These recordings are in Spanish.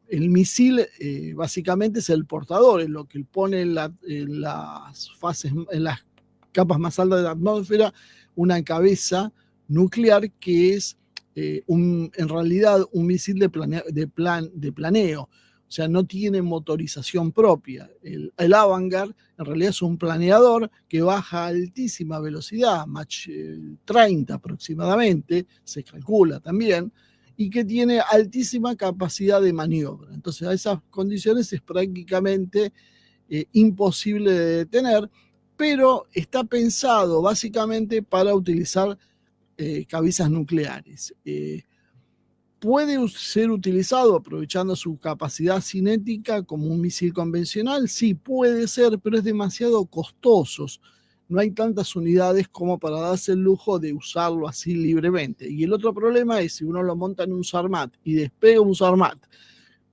el misil básicamente es el portador, es lo que pone en las fases, en las capas más altas de la atmósfera, una cabeza nuclear que es en realidad un misil de planeo. O sea, no tiene motorización propia. El Avangard en realidad es un planeador que baja a altísima velocidad, Mach 30 aproximadamente, se calcula también, y que tiene altísima capacidad de maniobra. Entonces, a esas condiciones es prácticamente imposible de detener, pero está pensado básicamente para utilizar cabezas nucleares. ¿Puede ser utilizado aprovechando su capacidad cinética como un misil convencional? Sí, puede ser, pero es demasiado costoso. No hay tantas unidades como para darse el lujo de usarlo así libremente. Y el otro problema es si uno lo monta en un Sarmat y despega un Sarmat,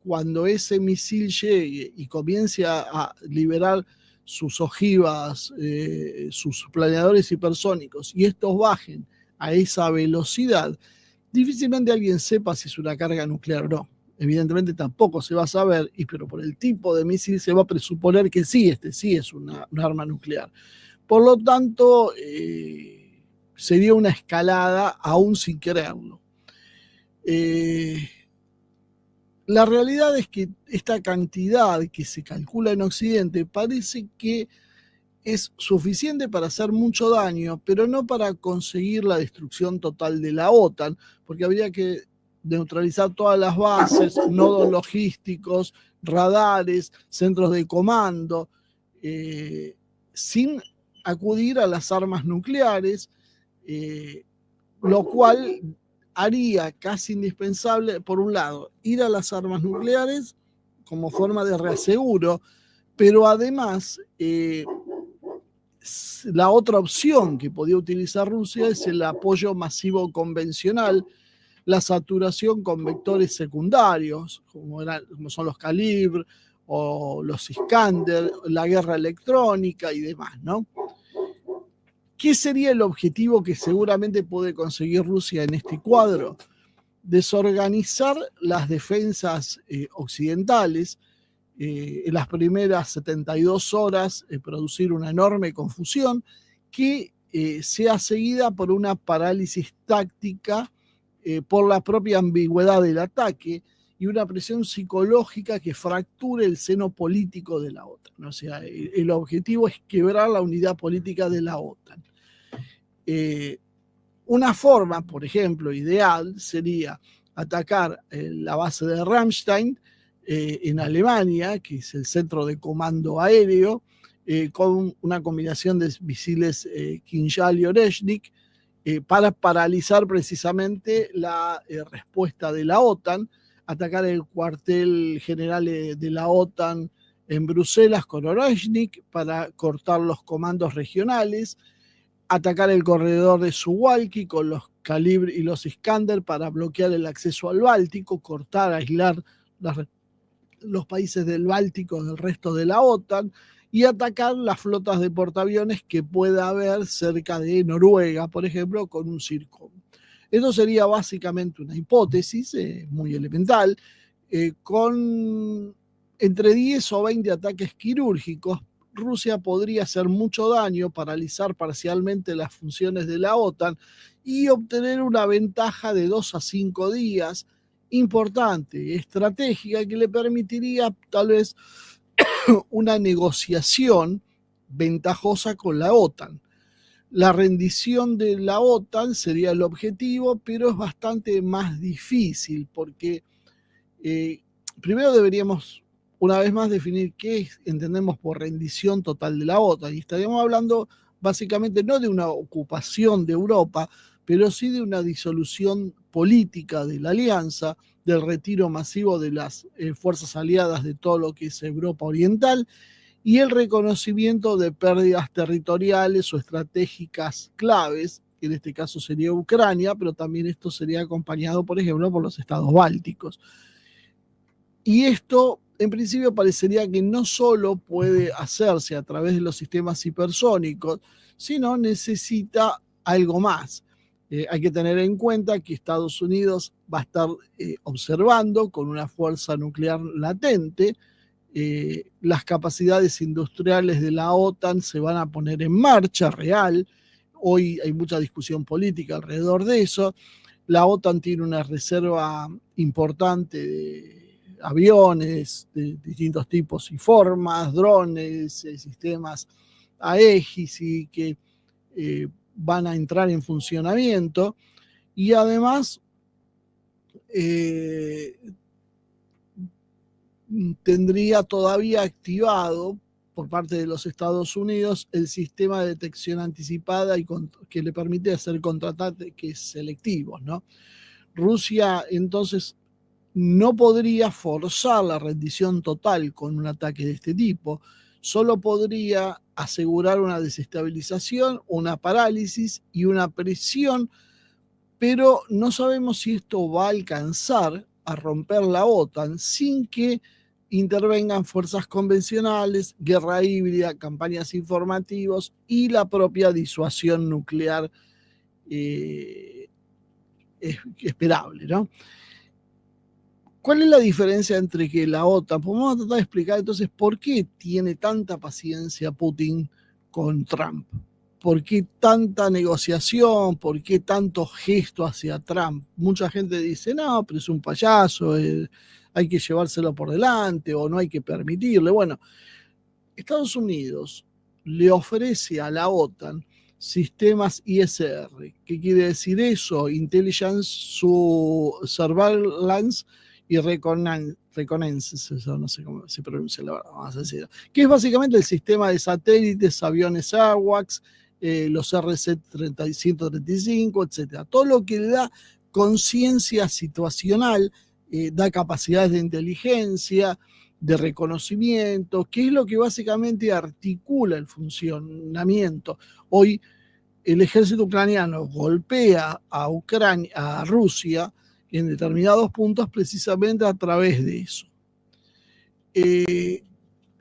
cuando ese misil llegue y comience a liberar sus ojivas, sus planeadores hipersónicos, y estos bajen a esa velocidad, difícilmente alguien sepa si es una carga nuclear o no. Evidentemente tampoco se va a saber, pero por el tipo de misil se va a presuponer que sí, sí es un arma nuclear. Por lo tanto, sería una escalada aún sin creerlo. La realidad es que esta cantidad que se calcula en Occidente parece que es suficiente para hacer mucho daño, pero no para conseguir la destrucción total de la OTAN, porque habría que neutralizar todas las bases, nodos logísticos, radares, centros de comando, sin acudir a las armas nucleares, lo cual haría casi indispensable, por un lado, ir a las armas nucleares como forma de reaseguro, pero además la otra opción que podía utilizar Rusia es el apoyo masivo convencional, la saturación con vectores secundarios, como son los Kalibr o los Iskander, la guerra electrónica y demás, ¿no? ¿Qué sería el objetivo que seguramente puede conseguir Rusia en este cuadro? Desorganizar las defensas occidentales, en las primeras 72 horas producir una enorme confusión que sea seguida por una parálisis táctica por la propia ambigüedad del ataque y una presión psicológica que fracture el seno político de la OTAN. O sea, el objetivo es quebrar la unidad política de la OTAN. Una forma, por ejemplo, ideal sería atacar la base de Ramstein, en Alemania, que es el centro de comando aéreo, con una combinación de misiles Kinjal y Oreshnik, para paralizar precisamente la respuesta de la OTAN, atacar el cuartel general de la OTAN en Bruselas con Oreshnik para cortar los comandos regionales, atacar el corredor de Suwalki con los Kalibr y los Iskander para bloquear el acceso al Báltico, cortar, aislar los países del Báltico del resto de la OTAN y atacar las flotas de portaaviones que pueda haber cerca de Noruega, por ejemplo, con un Zircon. Esto sería básicamente una hipótesis muy elemental, con entre 10 o 20 ataques quirúrgicos. Rusia podría hacer mucho daño, paralizar parcialmente las funciones de la OTAN y obtener una ventaja de 2 a 5 días importante, estratégica, que le permitiría tal vez una negociación ventajosa con la OTAN. La rendición de la OTAN sería el objetivo, pero es bastante más difícil porque primero deberíamos una vez más definir qué entendemos por rendición total de la OTAN, y estaríamos hablando básicamente no de una ocupación de Europa, pero sí de una disolución política de la alianza, del retiro masivo de las fuerzas aliadas de todo lo que es Europa Oriental y el reconocimiento de pérdidas territoriales o estratégicas claves, que en este caso sería Ucrania, pero también esto sería acompañado, por ejemplo, por los estados bálticos. Y esto, en principio, parecería que no solo puede hacerse a través de los sistemas hipersónicos, sino necesita algo más. Hay que tener en cuenta que Estados Unidos va a estar observando con una fuerza nuclear latente. Las capacidades industriales de la OTAN se van a poner en marcha real. Hoy hay mucha discusión política alrededor de eso. La OTAN tiene una reserva importante de aviones de distintos tipos y formas, drones, sistemas Aegis y que van a entrar en funcionamiento. Y además tendría todavía activado por parte de los Estados Unidos el sistema de detección anticipada y que le permite hacer contraataques selectivos, ¿no? Rusia entonces no podría forzar la rendición total con un ataque de este tipo, solo podría asegurar una desestabilización, una parálisis y una presión, pero no sabemos si esto va a alcanzar a romper la OTAN sin que intervengan fuerzas convencionales, guerra híbrida, campañas informativas y la propia disuasión nuclear esperable, ¿no? ¿Cuál es la diferencia entre que la OTAN? Pues vamos a tratar de explicar entonces por qué tiene tanta paciencia Putin con Trump. ¿Por qué tanta negociación? ¿Por qué tanto gesto hacia Trump? Mucha gente dice, no, pero es un payaso, hay que llevárselo por delante o no hay que permitirle. Bueno, Estados Unidos le ofrece a la OTAN sistemas ISR. ¿Qué quiere decir eso? Intelligence, Surveillance y Reconnaissance, eso no sé cómo se pronuncia, la verdad, vamos a decir, que es básicamente el sistema de satélites, aviones AWACS, los RC-135, etcétera. Todo lo que le da conciencia situacional, da capacidades de inteligencia, de reconocimiento, que es lo que básicamente articula el funcionamiento. Hoy el ejército ucraniano golpea a Ucrania, a Rusia en determinados puntos precisamente a través de eso.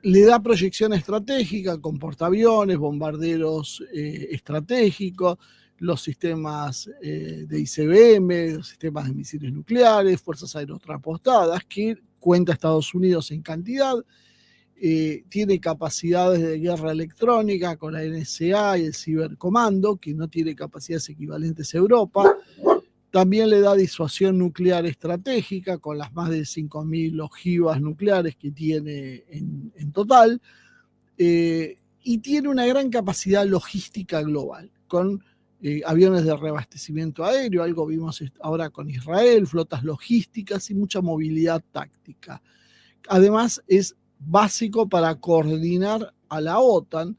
Le da proyección estratégica con portaaviones, bombarderos estratégicos, los sistemas de ICBM, los sistemas de misiles nucleares, fuerzas aerotransportadas, que cuenta Estados Unidos en cantidad. Tiene capacidades de guerra electrónica con la NSA y el cibercomando, que no tiene capacidades equivalentes a Europa. También le da disuasión nuclear estratégica con las más de 5.000 ojivas nucleares que tiene en total. Y tiene una gran capacidad logística global, con aviones de reabastecimiento aéreo, algo vimos ahora con Israel, flotas logísticas y mucha movilidad táctica. Además, es básico para coordinar a la OTAN,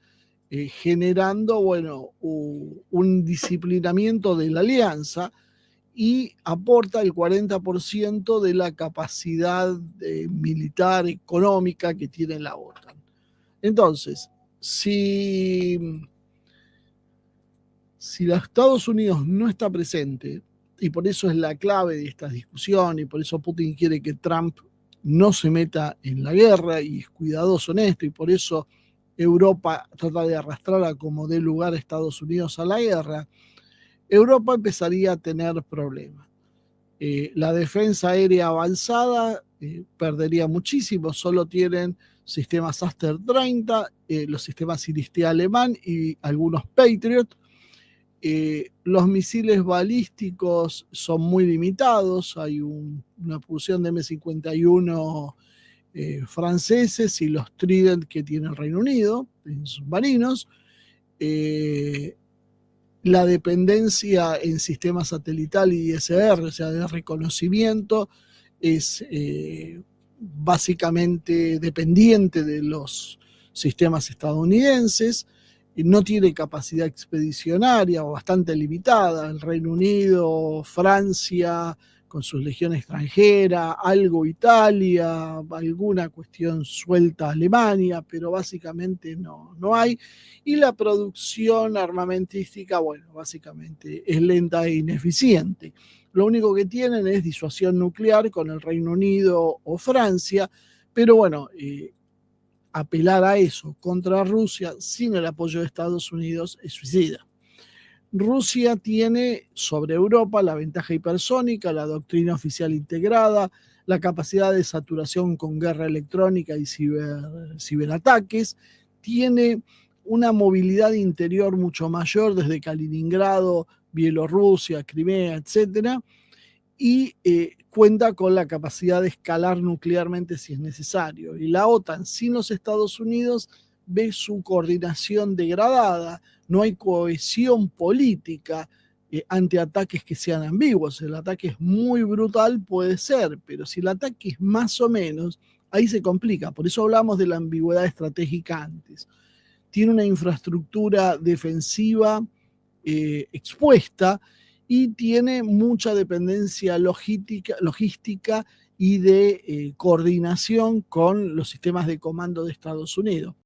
generando, bueno, un disciplinamiento de la alianza y aporta el 40% de la capacidad militar, económica que tiene la OTAN. Entonces, si los Estados Unidos no está presente, y por eso es la clave de esta discusión, y por eso Putin quiere que Trump no se meta en la guerra y es cuidadoso en esto, y por eso Europa trata de arrastrar a como dé lugar a Estados Unidos a la guerra, Europa empezaría a tener problemas. La defensa aérea avanzada perdería muchísimo, solo tienen sistemas Aster 30, los sistemas Siristea alemán y algunos Patriot. Los misiles balísticos son muy limitados, hay una producción de M51 franceses y los Trident que tiene el Reino Unido en submarinos. La dependencia en sistema satelital y ISR, o sea, de reconocimiento, es básicamente dependiente de los sistemas estadounidenses. No tiene capacidad expedicionaria o bastante limitada. El Reino Unido, Francia, con sus legiones extranjeras, algo Italia, alguna cuestión suelta Alemania, pero básicamente no hay. Y la producción armamentística, bueno, básicamente es lenta e ineficiente. Lo único que tienen es disuasión nuclear con el Reino Unido o Francia, pero bueno, apelar a eso contra Rusia sin el apoyo de Estados Unidos es suicida. Rusia tiene sobre Europa la ventaja hipersónica, la doctrina oficial integrada, la capacidad de saturación con guerra electrónica y ciberataques, tiene una movilidad interior mucho mayor desde Kaliningrado, Bielorrusia, Crimea, etcétera, y cuenta con la capacidad de escalar nuclearmente si es necesario. Y la OTAN sin los Estados Unidos ve su coordinación degradada, no hay cohesión política ante ataques que sean ambiguos. El ataque es muy brutal, puede ser, pero si el ataque es más o menos, ahí se complica. Por eso hablamos de la ambigüedad estratégica antes. Tiene una infraestructura defensiva expuesta y tiene mucha dependencia logística y de coordinación con los sistemas de comando de Estados Unidos.